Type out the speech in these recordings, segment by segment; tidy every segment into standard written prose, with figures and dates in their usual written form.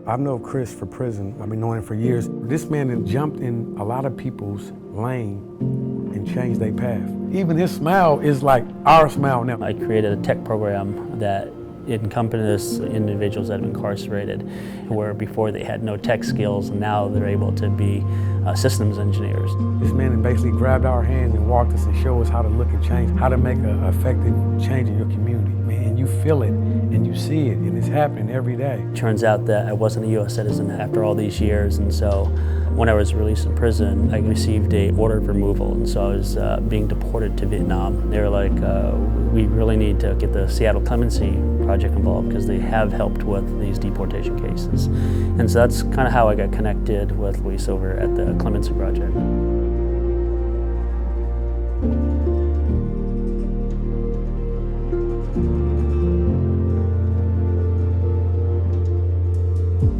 I know Chris for prison. I've been knowing him for years. This man had jumped in a lot of people's lane and changed their path. Even his smile is like our smile now. I created a tech program that encompasses individuals that have been incarcerated, where before they had no tech skills, and now they're able to be systems engineers. This man basically grabbed our hands and walked us and showed us how to look and change, how to make an effective change in your community. Man, you feel it and you see it, and it's happening every day. Turns out that I wasn't a U.S. citizen after all these years, and so when I was released from prison, I received an order of removal, and so I was being deported to Vietnam. They were like, we really need to get the Seattle Clemency Project involved because they have helped with these deportation cases. And so that's kind of how I got connected with Luis over at the Clemency Project.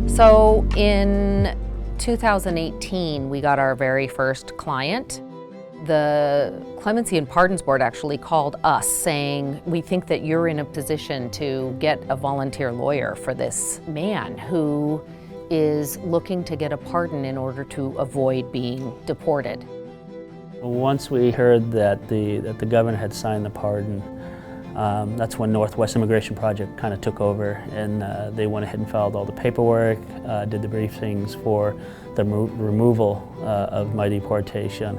So in 2018, we got our very first client. The Clemency and Pardons Board actually called us saying, we think that you're in a position to get a volunteer lawyer for this man who is looking to get a pardon in order to avoid being deported. Once we heard that the governor had signed the pardon, that's when Northwest Immigration Project kind of took over, and they went ahead and filed all the paperwork, did the briefings for the removal of my deportation.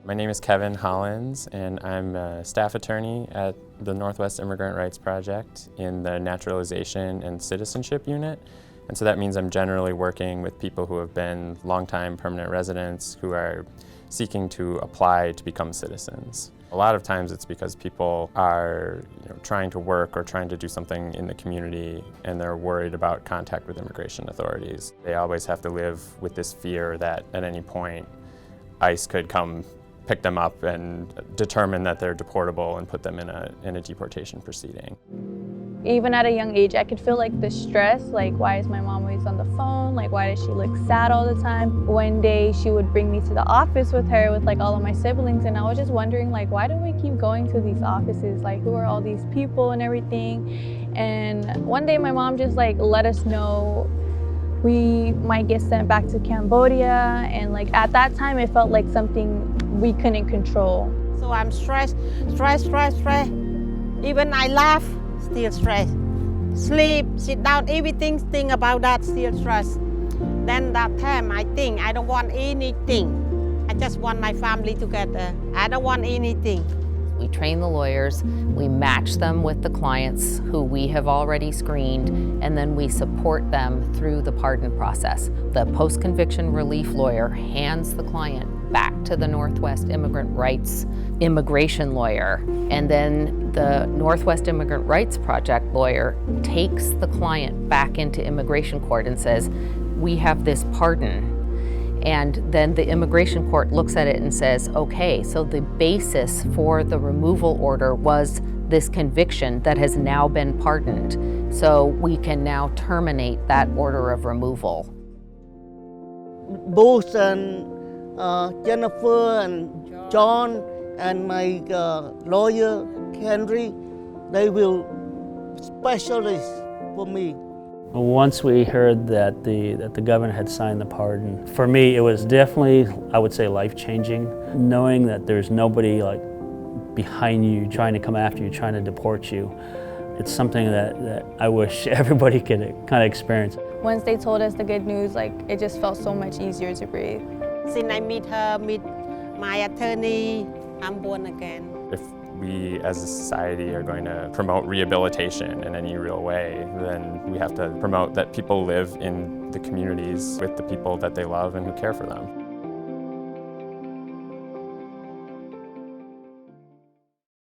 My name is Kevin Hollins, and I'm a staff attorney at the Northwest Immigrant Rights Project in the Naturalization and Citizenship Unit. And so that means I'm generally working with people who have been longtime permanent residents who are seeking to apply to become citizens. A lot of times it's because people are trying to work or trying to do something in the community, and they're worried about contact with immigration authorities. They always have to live with this fear that at any point ICE could come pick them up and determine that they're deportable and put them in a deportation proceeding. Even at a young age, I could feel like the stress, like why is my mom always on the phone? Like why does she look sad all the time? One day she would bring me to the office with her with like all of my siblings, and I was just wondering like why do we keep going to these offices? Like who are all these people and everything? And one day my mom just like let us know we might get sent back to Cambodia, and like at that time it felt like something we couldn't control. So I'm stressed. Even I laugh, still stressed. Sleep, sit down, everything, think about that, still stressed. Then that time I think I don't want anything. I just want my family together. I don't want anything. We train the lawyers, we match them with the clients who we have already screened, and then we support them through the pardon process. The post-conviction relief lawyer hands the client back to the Northwest Immigrant Rights immigration lawyer, and then the Northwest Immigrant Rights Project lawyer takes the client back into immigration court and says, we have this pardon. And then the immigration court looks at it and says, okay, so the basis for the removal order was this conviction that has now been pardoned. So we can now terminate that order of removal. Bruce and Jennifer and John and my lawyer, Henry, they will specialists for me. Once we heard that the governor had signed the pardon, for me it was definitely, I would say, life-changing. Knowing that there's nobody like behind you trying to come after you, trying to deport you. It's something that I wish everybody could kind of experience. Once they told us the good news, like it just felt so much easier to breathe. Since I meet my attorney, I'm born again. If we as a society are going to promote rehabilitation in any real way, then we have to promote that people live in the communities with the people that they love and who care for them.